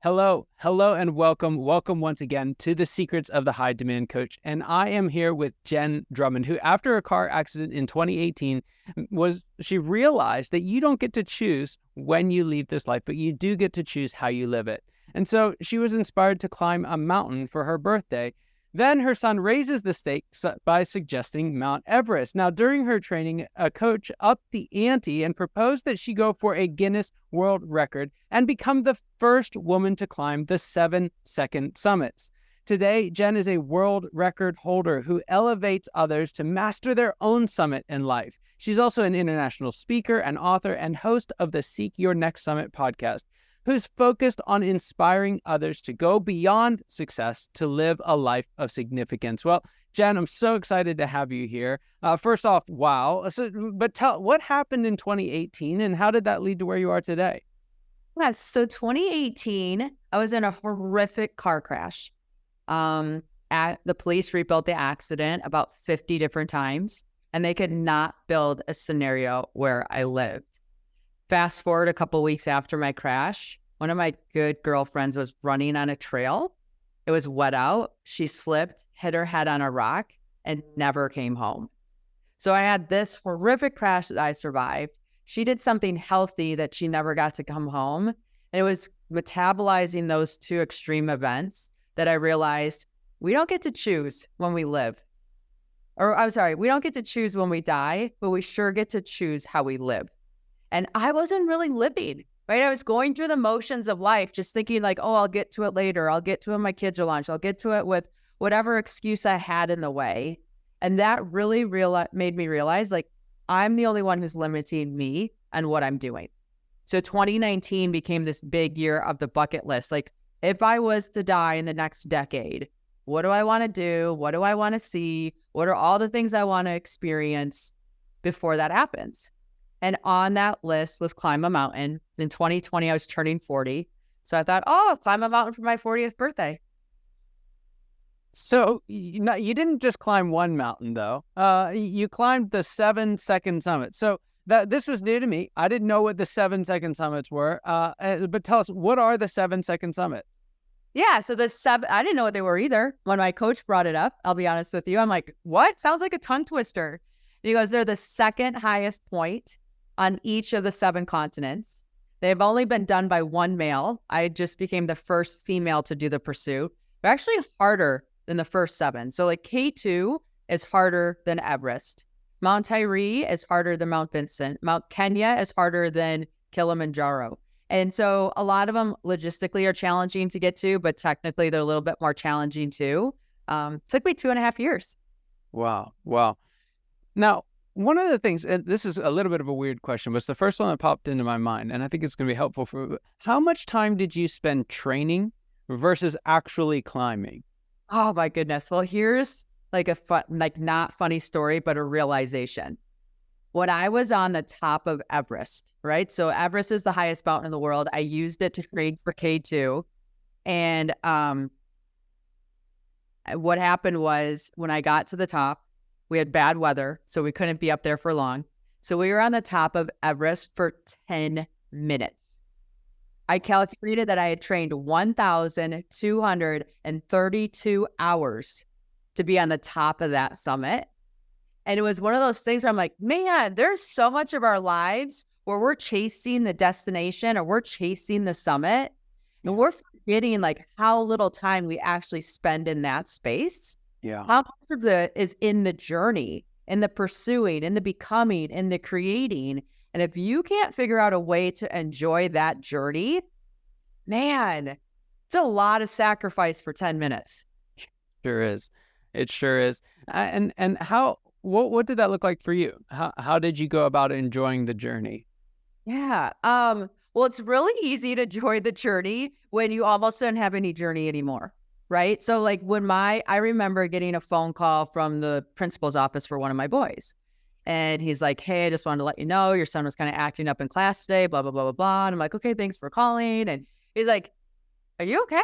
Hello, and welcome. Welcome once again to the Secrets of the High Demand Coach. And I am here with Jenn Drummond, who after a car accident in 2018, she realized that you don't get to choose when you leave this life, but you do get to choose how you live it. And so she was inspired to climb a mountain for her birthday. Then her son raises the stakes by suggesting Mount Everest. Now, during her training, a coach upped the ante and proposed that she go for a Guinness World Record and become the first woman to climb the 7-second summits. Today, Jenn is a world record holder who elevates others to master their own summit in life. She's also an international speaker and author and host of the Seek Your Next Summit podcast, who's focused on inspiring others to go beyond success to live a life of significance. Well, Jenn, I'm so excited to have you here. First off, wow. But what happened in 2018 and how did that lead to where you are today? Yes, so 2018, I was in a horrific car crash. The police rebuilt the accident about 50 different times, and they could not build a scenario where I lived. Fast forward a couple weeks after my crash, one of my good girlfriends was running on a trail. It was wet out. She slipped, hit her head on a rock, and never came home. So I had this horrific crash that I survived. She did something healthy that she never got to come home. And it was metabolizing those two extreme events that I realized we don't get to choose when we live. Or I'm sorry, we don't get to choose when we die, but we sure get to choose how we live. And I wasn't really living, right? I was going through the motions of life, just thinking like, oh, I'll get to it later. I'll get to it when my kids are lunch. I'll get to it with whatever excuse I had in the way. And that really made me realize like, I'm the only one who's limiting me and what I'm doing. So 2019 became this big year of the bucket list. Like if I was to die in the next decade, what do I want to do? What do I want to see? What are all the things I want to experience before that happens? And on that list was climb a mountain. In 2020, I was turning 40. So I thought, oh, I'll climb a mountain for my 40th birthday. So you didn't just climb one mountain, though. You climbed the 7-second summit. So this was new to me. I didn't know what the 7-second summits were. But tell us, what are the 7-second summits? Yeah, so I didn't know what they were either. When my coach brought it up, I'll be honest with you, I'm like, what? Sounds like a tongue twister. And he goes, they're the second highest point on each of the 7 continents. They've only been done by one male. I just became the first female to do the pursuit. They're actually harder than the first 7. So like K2 is harder than Everest. Mount Tyree is harder than Mount Vincent. Mount Kenya is harder than Kilimanjaro. And so a lot of them logistically are challenging to get to, but technically they're a little bit more challenging too. Took me 2.5 years. Wow. Now, one of the things, and this is a little bit of a weird question, but it's the first one that popped into my mind, and I think it's going to be helpful for how much time did you spend training versus actually climbing? Oh my goodness. Well, here's like a not funny story, but a realization. When I was on the top of Everest, right? So Everest is the highest mountain in the world. I used it to train for K2. And what happened was when I got to the top, we had bad weather, so we couldn't be up there for long. So we were on the top of Everest for 10 minutes. I calculated that I had trained 1,232 hours to be on the top of that summit. And it was one of those things where I'm like, man, there's so much of our lives where we're chasing the destination or we're chasing the summit. And we're forgetting like how little time we actually spend in that space. Yeah. How much of it is in the journey, in the pursuing, in the becoming, in the creating. And if you can't figure out a way to enjoy that journey, man, it's a lot of sacrifice for 10 minutes. Sure is. It sure is. And what did that look like for you? How did you go about enjoying the journey? Yeah. Well, it's really easy to enjoy the journey when you almost don't have any journey anymore. Right. So like I remember getting a phone call from the principal's office for one of my boys. And he's like, hey, I just wanted to let you know your son was kind of acting up in class today, blah, blah, blah, blah, blah. And I'm like, okay, thanks for calling. And he's like, are you okay?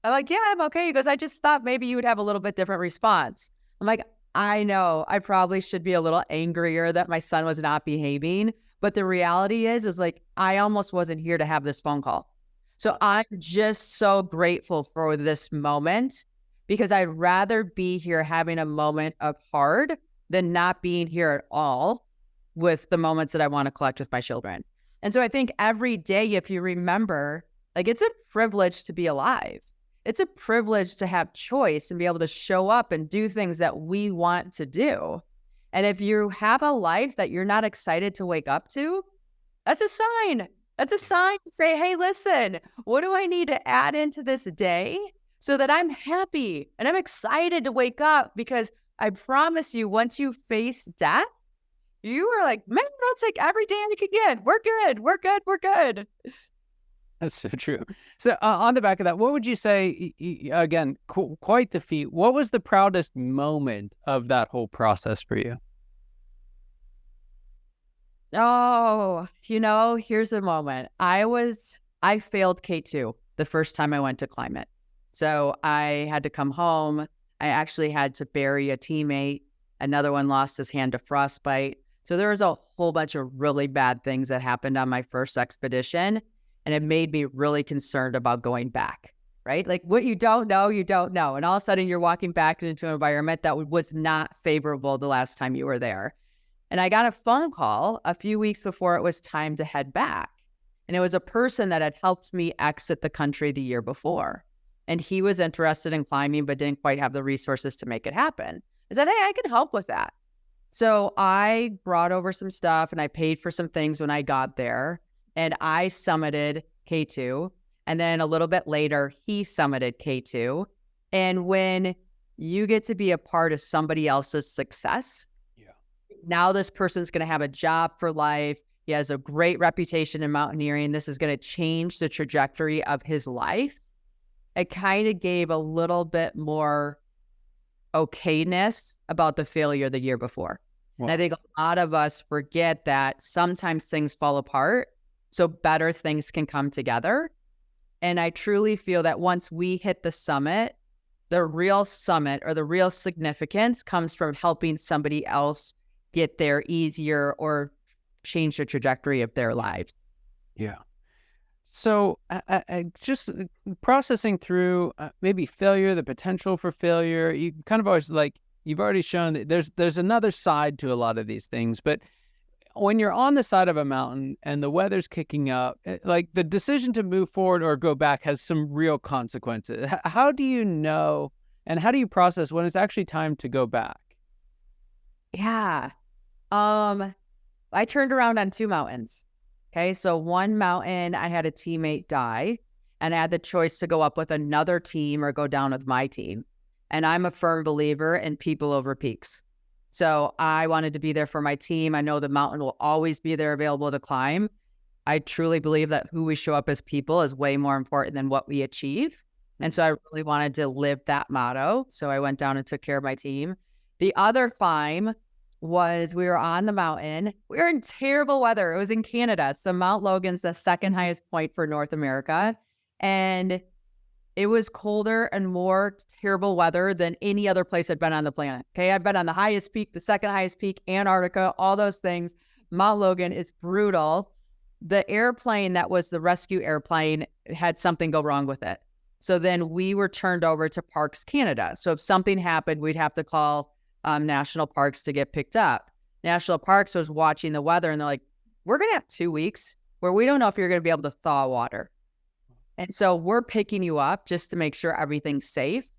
I'm like, yeah, I'm okay. He goes, I just thought maybe you would have a little bit different response. I'm like, I know I probably should be a little angrier that my son was not behaving. But the reality is like, I almost wasn't here to have this phone call. So I'm just so grateful for this moment because I'd rather be here having a moment of hard than not being here at all with the moments that I want to collect with my children. And so I think every day, if you remember, like, it's a privilege to be alive. It's a privilege to have choice and be able to show up and do things that we want to do. And if you have a life that you're not excited to wake up to, that's a sign. That's a sign to say, hey, listen, what do I need to add into this day so that I'm happy and I'm excited to wake up? Because I promise you, once you face death, you are like, man, I'll take every day I can get. We're good. We're good. We're good. That's so true. So on the back of that, what would you say, again, quite the feat, what was the proudest moment of that whole process for you? Oh, here's a moment. I failed K2 the first time I went to climb it. So I had to come home. I actually had to bury a teammate. Another one lost his hand to frostbite. So there was a whole bunch of really bad things that happened on my first expedition. And it made me really concerned about going back, right? Like, what you don't know, you don't know. And all of a sudden you're walking back into an environment that was not favorable the last time you were there. And I got a phone call a few weeks before it was time to head back. And it was a person that had helped me exit the country the year before. And he was interested in climbing, but didn't quite have the resources to make it happen. I said, hey, I can help with that. So I brought over some stuff and I paid for some things when I got there. And I summited K2. And then a little bit later, he summited K2. And when you get to be a part of somebody else's success, now this person's going to have a job for life. He has a great reputation in mountaineering. This is going to change the trajectory of his life. It kind of gave a little bit more okayness about the failure the year before. Wow. And I think a lot of us forget that sometimes things fall apart, so better things can come together. And I truly feel that once we hit the summit, the real summit or the real significance comes from helping somebody else get there easier or change the trajectory of their lives. Yeah. So I just processing through maybe failure, the potential for failure, you kind of always you've already shown that there's another side to a lot of these things. But when you're on the side of a mountain and the weather's kicking up, like the decision to move forward or go back has some real consequences. How do you know and how do you process when it's actually time to go back? Yeah. I turned around on 2 mountains. Okay. So one mountain, I had a teammate die and I had the choice to go up with another team or go down with my team. And I'm a firm believer in people over peaks. So I wanted to be there for my team. I know the mountain will always be there available to climb. I truly believe that who we show up as people is way more important than what we achieve. And so I really wanted to live that motto. So I went down and took care of my team. The other climb was we were on the mountain. We were in terrible weather. It was in Canada. So Mount Logan's the second highest point for North America. And it was colder and more terrible weather than any other place I'd been on the planet. Okay. I've been on the highest peak, the second highest peak, Antarctica, all those things. Mount Logan is brutal. The airplane that was the rescue airplane had something go wrong with it. So then we were turned over to Parks Canada. So if something happened, we'd have to call National Parks to get picked up. National Parks was watching the weather and they're like, we're going to have 2 weeks where we don't know if you're going to be able to thaw water. And so we're picking you up just to make sure everything's safe.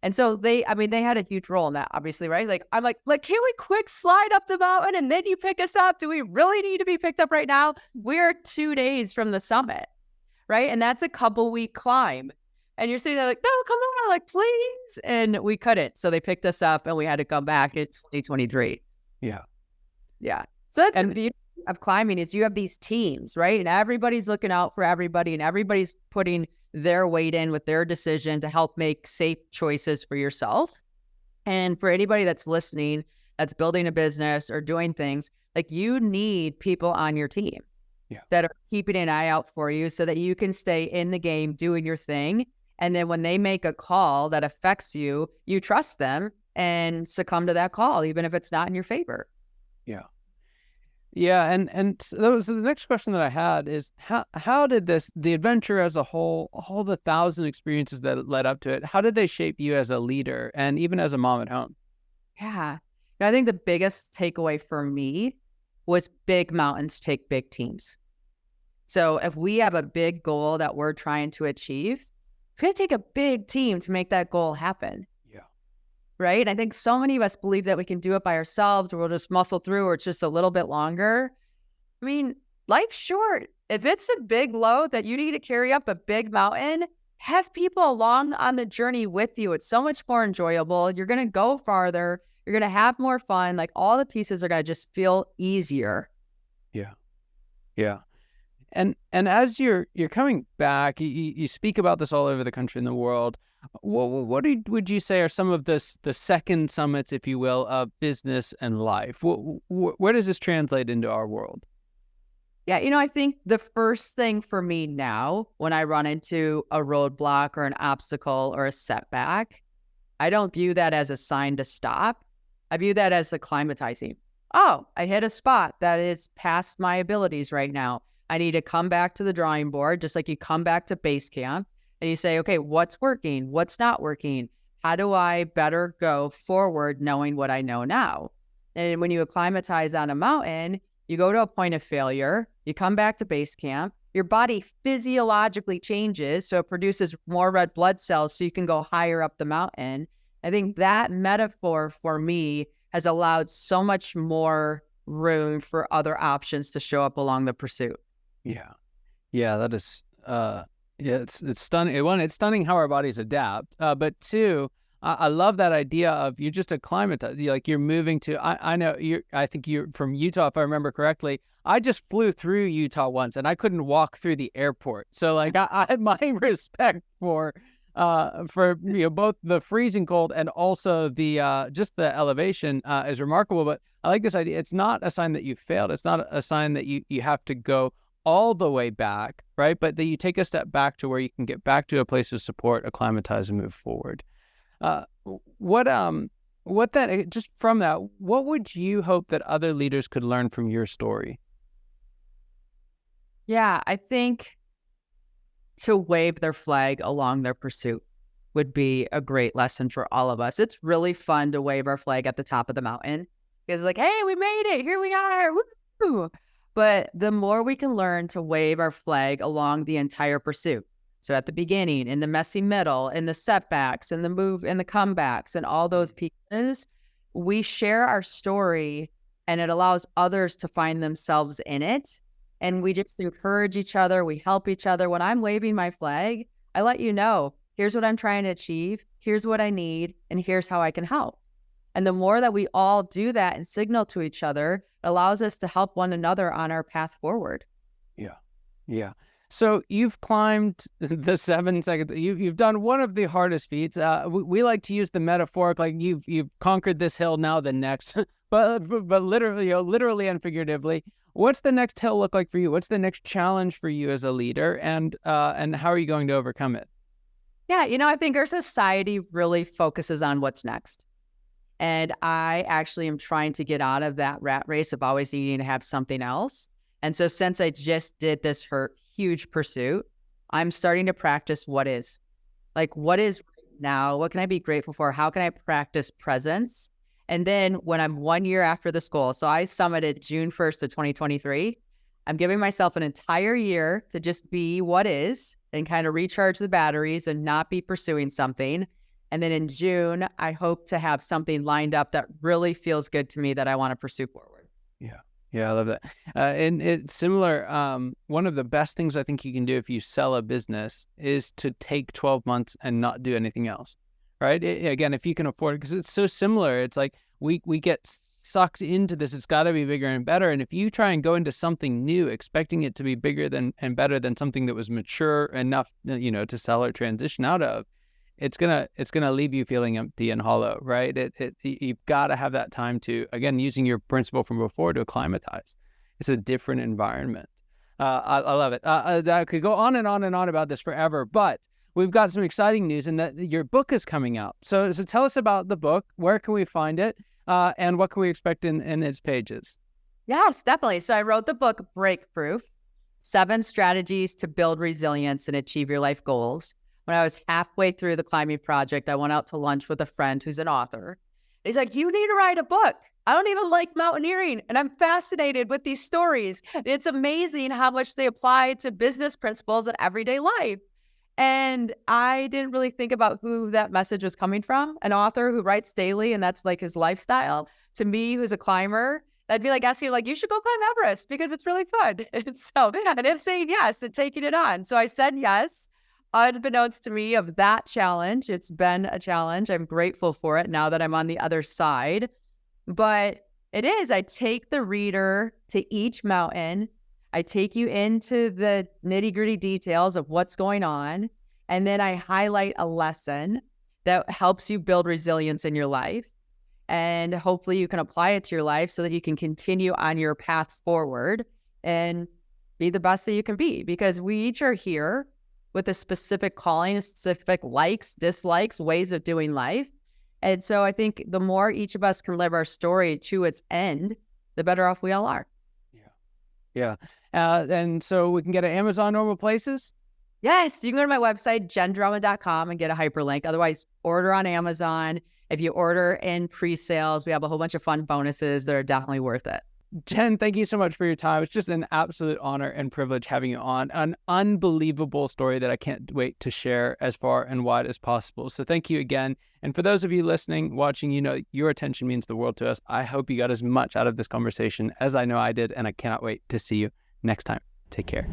And so they had a huge role in that, obviously, right? Like, I'm like, can we quick slide up the mountain and then you pick us up? Do we really need to be picked up right now? We're 2 days from the summit, right? And that's a couple-week climb. And you're sitting there like, no, come on, like, please. And we couldn't. So they picked us up and we had to come back in 2023. Yeah. Yeah. So that's the beauty of climbing is you have these teams, right? And everybody's looking out for everybody and everybody's putting their weight in with their decision to help make safe choices for yourself. And for anybody that's listening, that's building a business or doing things, like you need people on your team that are keeping an eye out for you so that you can stay in the game doing your thing. And then when they make a call that affects you, you trust them and succumb to that call, even if it's not in your favor. Yeah. Yeah, so the next question that I had is how did the adventure as a whole, all the thousand experiences that led up to it, how did they shape you as a leader and even as a mom at home? Yeah. I think the biggest takeaway for me was big mountains take big teams. So if we have a big goal that we're trying to achieve, it's going to take a big team to make that goal happen. Yeah. Right. And I think so many of us believe that we can do it by ourselves or we'll just muscle through or it's just a little bit longer. I mean, life's short. If it's a big load that you need to carry up a big mountain, have people along on the journey with you. It's so much more enjoyable. You're going to go farther. You're going to have more fun. Like all the pieces are going to just feel easier. Yeah. Yeah. And as you're coming back, you speak about this all over the country and the world. Would you say are some of the second summits, if you will, of business and life? Where does this translate into our world? Yeah, I think the first thing for me now, when I run into a roadblock or an obstacle or a setback, I don't view that as a sign to stop. I view that as acclimatizing. Oh, I hit a spot that is past my abilities right now. I need to come back to the drawing board, just like you come back to base camp and you say, okay, what's working? What's not working? How do I better go forward knowing what I know now? And when you acclimatize on a mountain, you go to a point of failure, you come back to base camp, your body physiologically changes, so it produces more red blood cells so you can go higher up the mountain. I think that metaphor for me has allowed so much more room for other options to show up along the pursuit. Yeah. Yeah, that is it's stunning. One, it's stunning how our bodies adapt. But two, I love that idea of you just acclimatize. You're moving to. I know I think you're from Utah, if I remember correctly. I just flew through Utah once, and I couldn't walk through the airport. So I had my respect for both the freezing cold and also the just the elevation is remarkable. But I like this idea. It's not a sign that you failed. It's not a sign that you have to go all the way back, right? But that you take a step back to where you can get back to a place of support, acclimatize, and move forward. What just from that, what would you hope that other leaders could learn from your story? Yeah, I think to wave their flag along their pursuit would be a great lesson for all of us. It's really fun to wave our flag at the top of the mountain because it's like, hey, we made it. Here we are. Woo! But the more we can learn to wave our flag along the entire pursuit. So at the beginning, in the messy middle, in the setbacks, in the move, in the comebacks, and all those pieces, we share our story and it allows others to find themselves in it. And we just encourage each other. We help each other. When I'm waving my flag, I let you know, here's what I'm trying to achieve. Here's what I need. And here's how I can help. And the more that we all do that and signal to each other, it allows us to help one another on our path forward. Yeah. Yeah. So you've climbed the 7 seconds. You've done one of the hardest feats. We like to use the metaphoric, like you've conquered this hill, now the next, but literally and figuratively. What's the next hill look like for you? What's the next challenge for you as a leader, and how are you going to overcome it? Yeah, I think our society really focuses on what's next. And I actually am trying to get out of that rat race of always needing to have something else. And so since I just did this huge pursuit, I'm starting to practice what is. Like, what is now? What can I be grateful for? How can I practice presence? And then when I'm 1 year after this goal, so I summited June 1st of 2023, I'm giving myself an entire year to just be what is and kind of recharge the batteries and not be pursuing something. And then in June, I hope to have something lined up that really feels good to me that I want to pursue forward. Yeah. Yeah, I love that. And it's similar. One of the best things I think you can do if you sell a business is to take 12 months and not do anything else, right? Again, if you can afford it, because it's so similar. It's like we get sucked into this. It's got to be bigger and better. And if you try and go into something new, expecting it to be bigger than and better than something that was mature enough, to sell or transition out of, it's gonna leave you feeling empty and hollow, right? You've got to have that time to, again, using your principle from before, to acclimatize. It's a different environment. I love it. I could go on and on and on about this forever, but we've got some exciting news, and that your book is coming out. So tell us about the book. Where can we find it? And what can we expect in its pages? Yes, definitely. So I wrote the book Break Proof, 7 Strategies to Build Resilience and Achieve Your Life Goals. When I was halfway through the climbing project, I went out to lunch with a friend who's an author. He's like, you need to write a book. I don't even like mountaineering, and I'm fascinated with these stories. It's amazing how much they apply to business principles in everyday life. And I didn't really think about who that message was coming from. An author who writes daily, and that's like his lifestyle. To me, who's a climber, that'd be like asking, like, you should go climb Everest because it's really fun. And him saying yes and taking it on. So I said yes, unbeknownst to me of that challenge. It's been a challenge. I'm grateful for it now that I'm on the other side. But it is, I take the reader to each mountain. I take you into the nitty gritty details of what's going on. And then I highlight a lesson that helps you build resilience in your life. And hopefully you can apply it to your life so that you can continue on your path forward and be the best that you can be. Because we each are here with a specific calling, specific likes, dislikes, ways of doing life. And so I think the more each of us can live our story to its end, the better off we all are. Yeah. And so we can get it Amazon, normal places? Yes, you can go to my website, jendrummond.com, and get a hyperlink. Otherwise, order on Amazon. If you order in pre-sales, we have a whole bunch of fun bonuses that are definitely worth it. Jenn, thank you so much for your time. It's just an absolute honor and privilege having you on. An unbelievable story that I can't wait to share as far and wide as possible. So thank you again. And for those of you listening, watching, you know, your attention means the world to us. I hope you got as much out of this conversation as I know I did, and I cannot wait to see you next time. Take care.